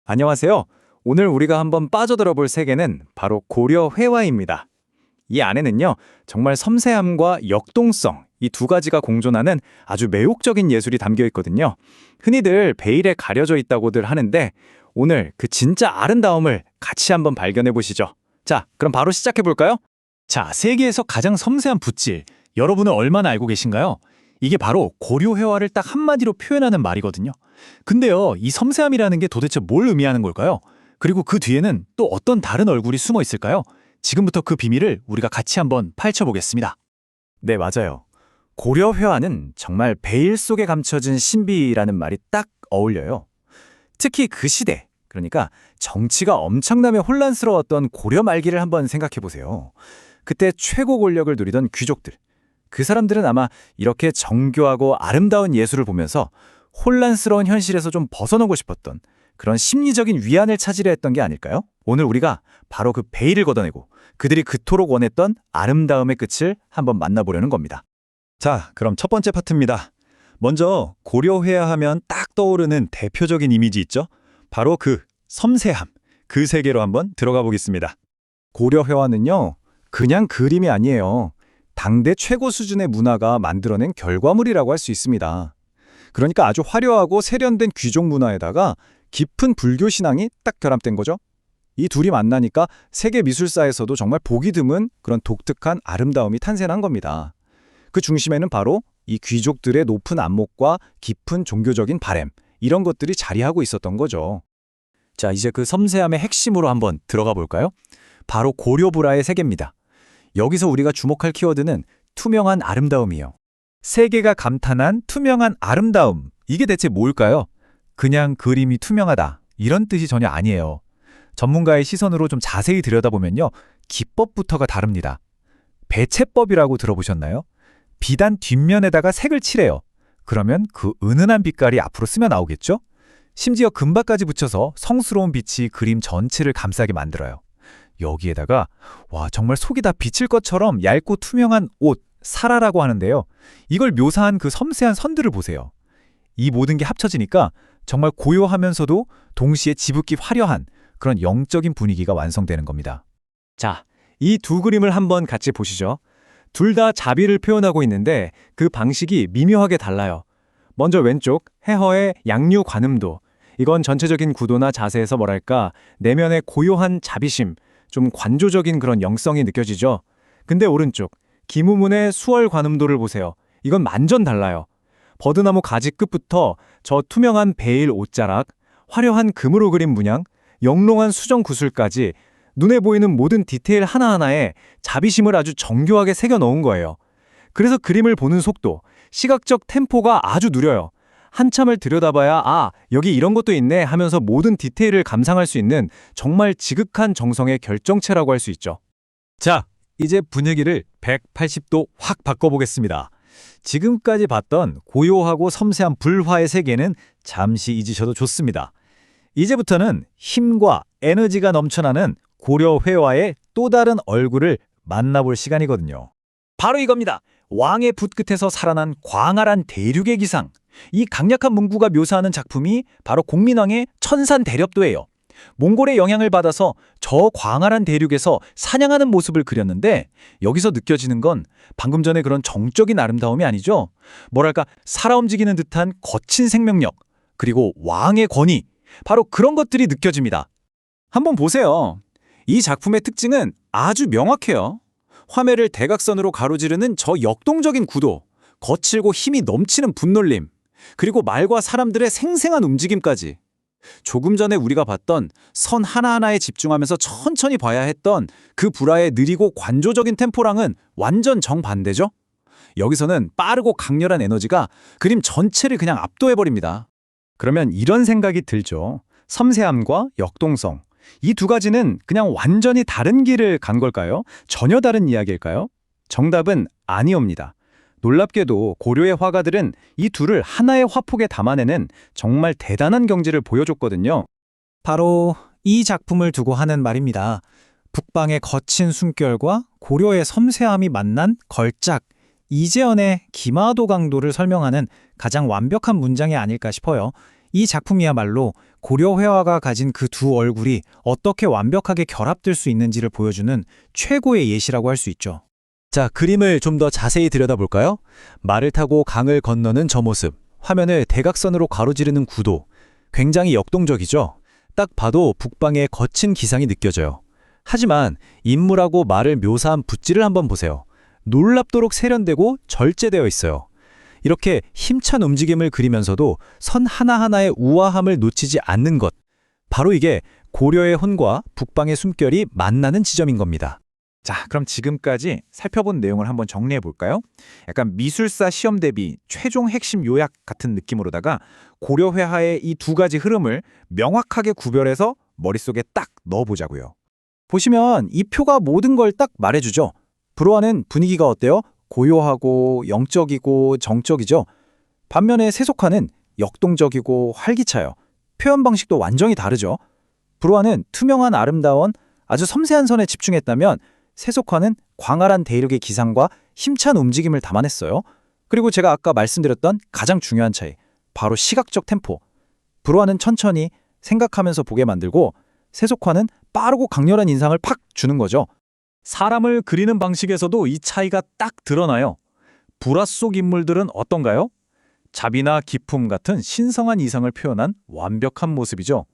안녕하세요. 오늘 우리가 한번 빠져들어 볼 세계는 바로 고려 회화입니다. 이 안에는요, 정말 섬세함과 역동성, 이 두 가지가 공존하는 아주 매혹적인 예술이 담겨 있거든요. 흔히들 베일에 가려져 있다고들 하는데 오늘 그 진짜 아름다움을 같이 한번 발견해 보시죠. 자, 그럼 바로 시작해 볼까요? 자, 세계에서 가장 섬세한 붓질, 여러분은 얼마나 알고 계신가요? 이게 바로 고려 회화를 딱 한마디로 표현하는 말이거든요. 근데요, 이 섬세함이라는 게 도대체 뭘 의미하는 걸까요? 그리고 그 뒤에는 또 어떤 다른 얼굴이 숨어 있을까요? 지금부터 그 비밀을 우리가 같이 한번 파헤쳐보겠습니다. 네, 맞아요. 고려 회화는 정말 베일 속에 감춰진 신비라는 말이 딱 어울려요. 특히 그 시대, 그러니까 정치가 엄청나게 혼란스러웠던 고려 말기를 한번 생각해 보세요. 그때 최고 권력을 누리던 귀족들, 그 사람들은 아마 이렇게 정교하고 아름다운 예술을 보면서 혼란스러운 현실에서 좀 벗어나고 싶었던 그런 심리적인 위안을 찾으려 했던 게 아닐까요? 오늘 우리가 바로 그 베일을 걷어내고 그들이 그토록 원했던 아름다움의 끝을 한번 만나보려는 겁니다. 자, 그럼 첫 번째 파트입니다. 먼저 고려 회화하면 딱 떠오르는 대표적인 이미지 있죠? 바로 그 섬세함, 그 세계로 한번 들어가 보겠습니다. 고려 회화는요, 그냥 그림이 아니에요. 당대 최고 수준의 문화가 만들어낸 결과물이라고 할 수 있습니다. 그러니까 아주 화려하고 세련된 귀족 문화에다가 깊은 불교 신앙이 딱 결합된 거죠. 이 둘이 만나니까 세계 미술사에서도 정말 보기 드문 그런 독특한 아름다움이 탄생한 겁니다. 그 중심에는 바로 이 귀족들의 높은 안목과 깊은 종교적인 바램, 이런 것들이 자리하고 있었던 거죠. 자, 이제 그 섬세함의 핵심으로 한번 들어가 볼까요? 바로 고려불화의 세계입니다. 여기서 우리가 주목할 키워드는 투명한 아름다움이에요. 세계가 감탄한 투명한 아름다움, 이게 대체 뭘까요? 그냥 그림이 투명하다, 이런 뜻이 전혀 아니에요. 전문가의 시선으로 좀 자세히 들여다보면요, 기법부터가 다릅니다. 배채법이라고 들어보셨나요? 비단 뒷면에다가 색을 칠해요. 그러면 그 은은한 빛깔이 앞으로 스며 나오겠죠? 심지어 금박까지 붙여서 성스러운 빛이 그림 전체를 감싸게 만들어요. 여기에다가 정말 속이 다 비칠 것처럼 얇고 투명한 옷, 사라라고 하는데요. 이걸 묘사한 그 섬세한 선들을 보세요. 이 모든 게 합쳐지니까 정말 고요하면서도 동시에 지극히 화려한 그런 영적인 분위기가 완성되는 겁니다. 자, 이 두 그림을 한번 같이 보시죠. 둘 다 자비를 표현하고 있는데 그 방식이 미묘하게 달라요. 먼저 왼쪽 해허의 양류 관음도, 이건 전체적인 구도나 자세에서 뭐랄까 내면의 고요한 자비심, 좀 관조적인 그런 영성이 느껴지죠. 근데 오른쪽 김우문의 수월 관음도를 보세요. 이건 완전 달라요. 버드나무 가지 끝부터 저 투명한 베일 옷자락, 화려한 금으로 그린 문양, 영롱한 수정 구슬까지 눈에 보이는 모든 디테일 하나하나에 자비심을 아주 정교하게 새겨 넣은 거예요. 그래서 그림을 보는 속도, 시각적 템포가 아주 느려요. 한참을 들여다봐야 여기 이런 것도 있네 하면서 모든 디테일을 감상할 수 있는 정말 지극한 정성의 결정체라고 할 수 있죠. 자, 이제 분위기를 180도 확 바꿔보겠습니다. 지금까지 봤던 고요하고 섬세한 불화의 세계는 잠시 잊으셔도 좋습니다. 이제부터는 힘과 에너지가 넘쳐나는 고려 회화의 또 다른 얼굴을 만나볼 시간이거든요. 바로 이겁니다. 왕의 붓 끝에서 살아난 광활한 대륙의 기상. 이 강력한 문구가 묘사하는 작품이 바로 공민왕의 천산대렵도예요. 몽골의 영향을 받아서 저 광활한 대륙에서 사냥하는 모습을 그렸는데 여기서 느껴지는 건 방금 전에 그런 정적인 아름다움이 아니죠. 뭐랄까 살아 움직이는 듯한 거친 생명력, 그리고 왕의 권위, 바로 그런 것들이 느껴집니다. 한번 보세요. 이 작품의 특징은 아주 명확해요. 화면을 대각선으로 가로지르는 저 역동적인 구도, 거칠고 힘이 넘치는 분놀림, 그리고 말과 사람들의 생생한 움직임까지. 조금 전에 우리가 봤던 선 하나하나에 집중하면서 천천히 봐야 했던 그 불화의 느리고 관조적인 템포랑은 완전 정반대죠? 여기서는 빠르고 강렬한 에너지가 그림 전체를 그냥 압도해버립니다. 그러면 이런 생각이 들죠. 섬세함과 역동성. 이 두 가지는 그냥 완전히 다른 길을 간 걸까요? 전혀 다른 이야기일까요? 정답은 아니옵니다. 놀랍게도 고려의 화가들은 이 둘을 하나의 화폭에 담아내는 정말 대단한 경지를 보여줬거든요. 바로 이 작품을 두고 하는 말입니다. 북방의 거친 숨결과 고려의 섬세함이 만난 걸작, 이재현의 기마도 강도를 설명하는 가장 완벽한 문장이 아닐까 싶어요. 이 작품이야말로 고려 회화가 가진 그 두 얼굴이 어떻게 완벽하게 결합될 수 있는지를 보여주는 최고의 예시라고 할 수 있죠. 자, 그림을 좀 더 자세히 들여다볼까요? 말을 타고 강을 건너는 저 모습, 화면을 대각선으로 가로지르는 구도, 굉장히 역동적이죠? 딱 봐도 북방의 거친 기상이 느껴져요. 하지만 인물하고 말을 묘사한 붓질을 한번 보세요. 놀랍도록 세련되고 절제되어 있어요. 이렇게 힘찬 움직임을 그리면서도 선 하나하나의 우아함을 놓치지 않는 것. 바로 이게 고려의 혼과 북방의 숨결이 만나는 지점인 겁니다. 자, 그럼 지금까지 살펴본 내용을 한번 정리해 볼까요? 약간 미술사 시험 대비 최종 핵심 요약 같은 느낌으로다가 고려 회화의 이 두 가지 흐름을 명확하게 구별해서 머릿속에 딱 넣어보자고요. 보시면 이 표가 모든 걸 딱 말해주죠. 불호화는 분위기가 어때요? 고요하고 영적이고 정적이죠. 반면에 세속화는 역동적이고 활기차요. 표현 방식도 완전히 다르죠. 불호화는 투명한 아름다운 아주 섬세한 선에 집중했다면 세속화는 광활한 대륙의 기상과 힘찬 움직임을 담아냈어요. 그리고 제가 아까 말씀드렸던 가장 중요한 차이, 바로 시각적 템포. 불호화는 천천히 생각하면서 보게 만들고 세속화는 빠르고 강렬한 인상을 팍 주는 거죠. 사람을 그리는 방식에서도 이 차이가 딱 드러나요. 불화 속 인물들은 어떤가요? 자비나 기품 같은 신성한 이상을 표현한 완벽한 모습이죠.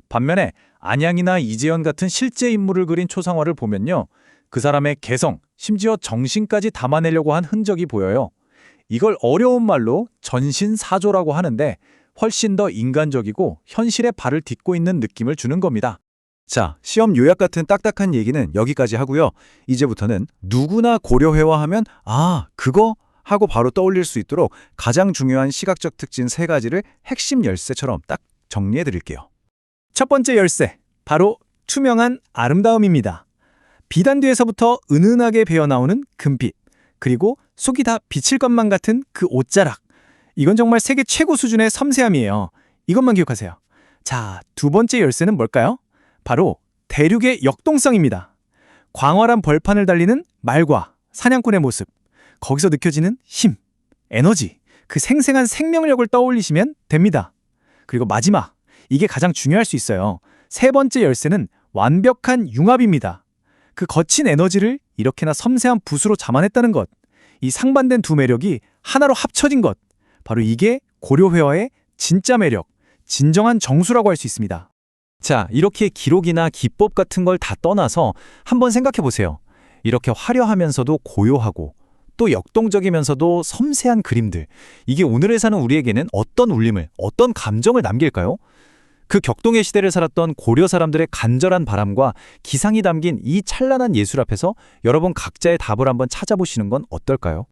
반면에 안양이나 이재현 같은 실제 인물을 그린 초상화를 보면요. 그 사람의 개성, 심지어 정신까지 담아내려고 한 흔적이 보여요. 이걸 어려운 말로 전신사조라고 하는데 훨씬 더 인간적이고 현실에 발을 딛고 있는 느낌을 주는 겁니다. 자, 시험 요약 같은 딱딱한 얘기는 여기까지 하고요. 이제부터는 누구나 고려회화 하면 그거? 하고 바로 떠올릴 수 있도록 가장 중요한 시각적 특징 3가지를 핵심 열쇠처럼 딱 정리해 드릴게요. 첫 번째 열쇠, 바로 투명한 아름다움입니다. 비단 뒤에서부터 은은하게 배어나오는 금빛, 그리고 속이 다 비칠 것만 같은 그 옷자락. 이건 정말 세계 최고 수준의 섬세함이에요. 이것만 기억하세요. 자, 두 번째 열쇠는 뭘까요? 바로 대륙의 역동성입니다. 광활한 벌판을 달리는 말과 사냥꾼의 모습, 거기서 느껴지는 힘, 에너지, 그 생생한 생명력을 떠올리시면 됩니다. 그리고 마지막, 이게 가장 중요할 수 있어요. 세 번째 열쇠는 완벽한 융합입니다. 그 거친 에너지를 이렇게나 섬세한 붓으로 잡아냈다는 것, 이 상반된 두 매력이 하나로 합쳐진 것, 바로 이게 고려회화의 진짜 매력, 진정한 정수라고 할 수 있습니다. 자, 이렇게 기록이나 기법 같은 걸 다 떠나서 한번 생각해 보세요. 이렇게 화려하면서도 고요하고 또 역동적이면서도 섬세한 그림들. 이게 오늘을 사는 우리에게는 어떤 울림을, 어떤 감정을 남길까요? 그 격동의 시대를 살았던 고려 사람들의 간절한 바람과 기상이 담긴 이 찬란한 예술 앞에서 여러분 각자의 답을 한번 찾아보시는 건 어떨까요?